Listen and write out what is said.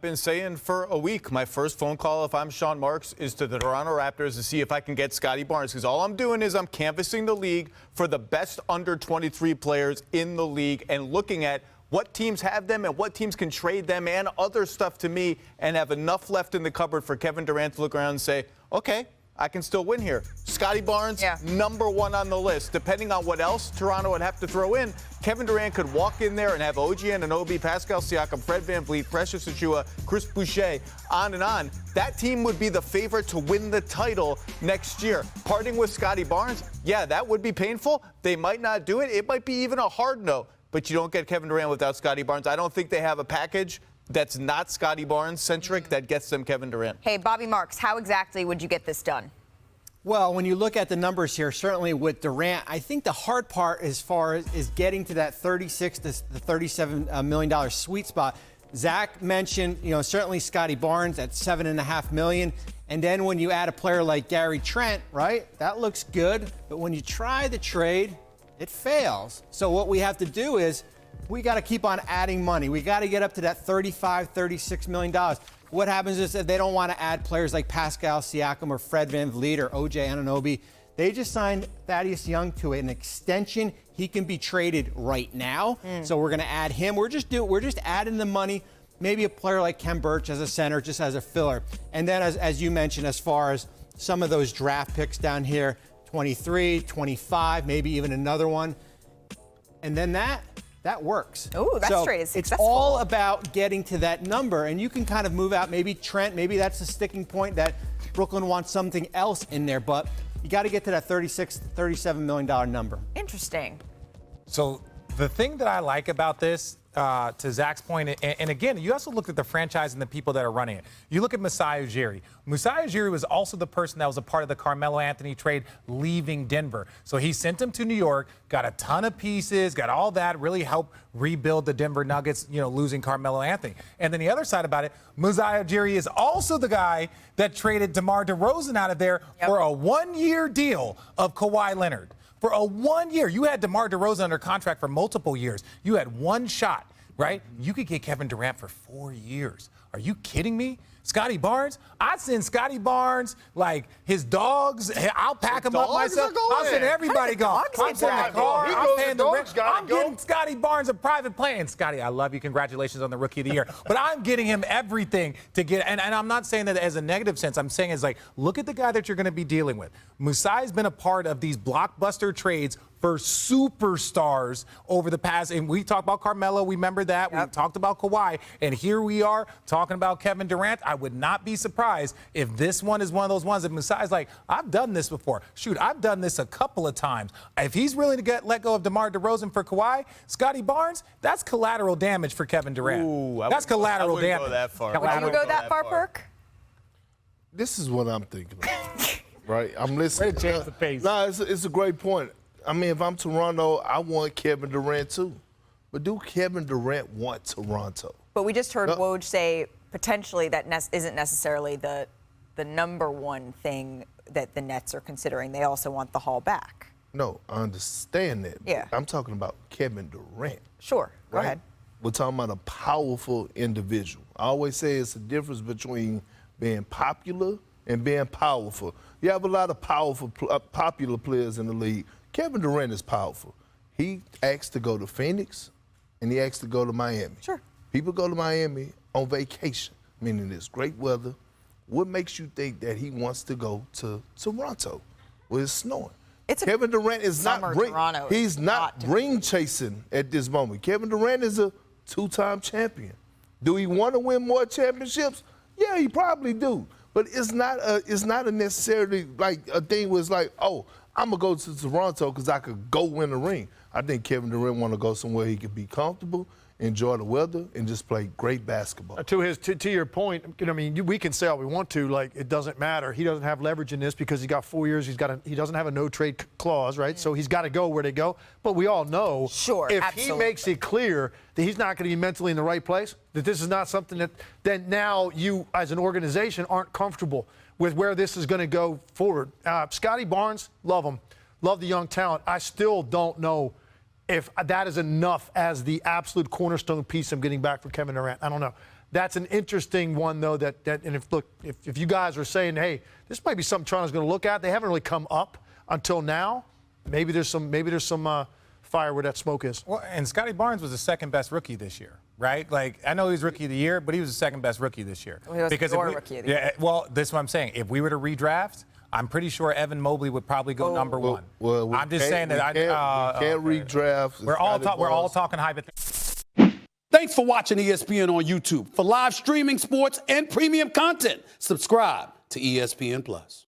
been saying for a week, my first phone call, if I'm Sean Marks, is to the Toronto Raptors to see if I can get Scottie Barnes. Because all I'm doing is I'm canvassing the league for the best under 23 players in the league and looking at what teams have them and what teams can trade them and other stuff to me and have enough left in the cupboard for Kevin Durant to look around and say, okay, I can still win here. Scottie Barnes, number one on the list. Depending on what else Toronto would have to throw in, Kevin Durant could walk in there and have OG Anunoby, Pascal Siakam, Fred VanVleet, Precious Achiuwa, Chris Boucher, on and on. That team would be the favorite to win the title next year. Parting with Scottie Barnes, yeah, that would be painful. They might not do it. It might be even a hard no. But you don't get Kevin Durant without Scottie Barnes. I don't think they have a package that's not Scottie Barnes-centric that gets them Kevin Durant. Hey, Bobby Marks, how exactly would you get this done? Well, when you look at the numbers here, certainly with Durant, I think the hard part as far as is getting to that $36 to the $37 million sweet spot. Zach mentioned, certainly Scottie Barnes at $7.5 million. And then when you add a player like Gary Trent, right, that looks good. But when you try the trade, it fails. So what we have to do is we got to keep on adding money. We got to get up to that $35, $36 million. What happens is if they don't want to add players like Pascal Siakam or Fred VanVleet or OG Anunoby, they just signed Thaddeus Young to an extension. He can be traded right now. So we're going to add him. We're just adding the money. Maybe a player like Kem Birch as a center, just as a filler. And then as you mentioned, as far as some of those draft picks down here, 23, 25, maybe even another one. And then that works. Oh, that trade is successful. It's all about getting to that number, and you can kind of move out maybe Trent, maybe that's the sticking point that Brooklyn wants something else in there, but you got to get to that $36, $37 million number. Interesting. So the thing that I like about this, to Zach's point, and again, you also look at the franchise and the people that are running it. You look at Masai Ujiri. Masai Ujiri was also the person that was a part of the Carmelo Anthony trade leaving Denver. So he sent him to New York, got a ton of pieces, got all that, really helped rebuild the Denver Nuggets, losing Carmelo Anthony. And then the other side about it, Masai Ujiri is also the guy that traded DeMar DeRozan out of there for a one-year deal of Kawhi Leonard. For a 1 year, you had DeMar DeRozan under contract for multiple years. You had one shot, right? You could get Kevin Durant for 4 years. Are you kidding me? Scottie Barnes? I'd send Scottie Barnes, like his dogs. I'll pack them up myself. I'll send everybody going. I'm sending the car. I'm paying the rent. I'm getting Scottie Barnes a private plane. Scottie, I love you. Congratulations on the Rookie of the Year. But I'm getting him everything to get. And I'm not saying that as a negative sense. I'm saying it's like, look at the guy that you're going to be dealing with. Musai's been a part of these blockbuster trades for superstars over the past, and we talked about Carmelo, we remember that. We talked about Kawhi, and here we are talking about Kevin Durant. I would not be surprised if this one is one of those ones that Masai's like, I've done this before. Shoot, I've done this a couple of times. If he's willing to let go of DeMar DeRozan for Kawhi, Scottie Barnes, that's collateral damage for Kevin Durant. Ooh, that's collateral damage. Go that far. Would you go that far, Perk? This is what I'm thinking about, right? I'm listening. Change the pace. No, it's a great point. I mean, if I'm Toronto, I want Kevin Durant too. But do Kevin Durant want Toronto? But we just heard Woj say potentially that isn't necessarily the number one thing that the Nets are considering. They also want the Hall back. No, I understand that. Yeah. I'm talking about Kevin Durant. Sure. Go ahead. We're talking about a powerful individual. I always say it's a difference between being popular and being powerful. You have a lot of powerful, popular players in the league. Kevin Durant is powerful. He asked to go to Phoenix, and he asked to go to Miami. Sure. People go to Miami on vacation, meaning it's great weather. What makes you think that he wants to go to Toronto where it's snowing? Kevin Durant is not ring chasing at this moment. Kevin Durant is a two-time champion. Do he want to win more championships? Yeah, he probably do. But it's not a necessarily like a thing where it's like, oh, I'm going to go to Toronto because I could go win a ring. I think Kevin Durant want to go somewhere he could be comfortable, enjoy the weather, and just play great basketball. To your point, we can say all we want to, like it doesn't matter. He doesn't have leverage in this because he's got 4 years. He doesn't have a no-trade clause, right? So he's got to go where they go. But we all know if he makes it clear that he's not going to be mentally in the right place, that this is not something that then now you as an organization aren't comfortable with where this is going to go forward. Scottie Barnes, love him. Love the young talent. I still don't know if that is enough as the absolute cornerstone piece I'm getting back for Kevin Durant. I don't know. That's an interesting one, though. And if you guys are saying, hey, this might be something Toronto's going to look at, they haven't really come up until now. Maybe there's some fire where that smoke is. Well, and Scottie Barnes was the second best rookie this year, right? Like, I know he was rookie of the year, but he was the second best rookie this year. Well, he was rookie of the year. Yeah, well, this is what I'm saying. If we were to redraft, I'm pretty sure Evan Mobley would probably go number one. Well, I'm just saying that we can't redraft. We're all talking hypothetical. Thanks for watching ESPN on YouTube. For live streaming, sports, and premium content, subscribe to ESPN+.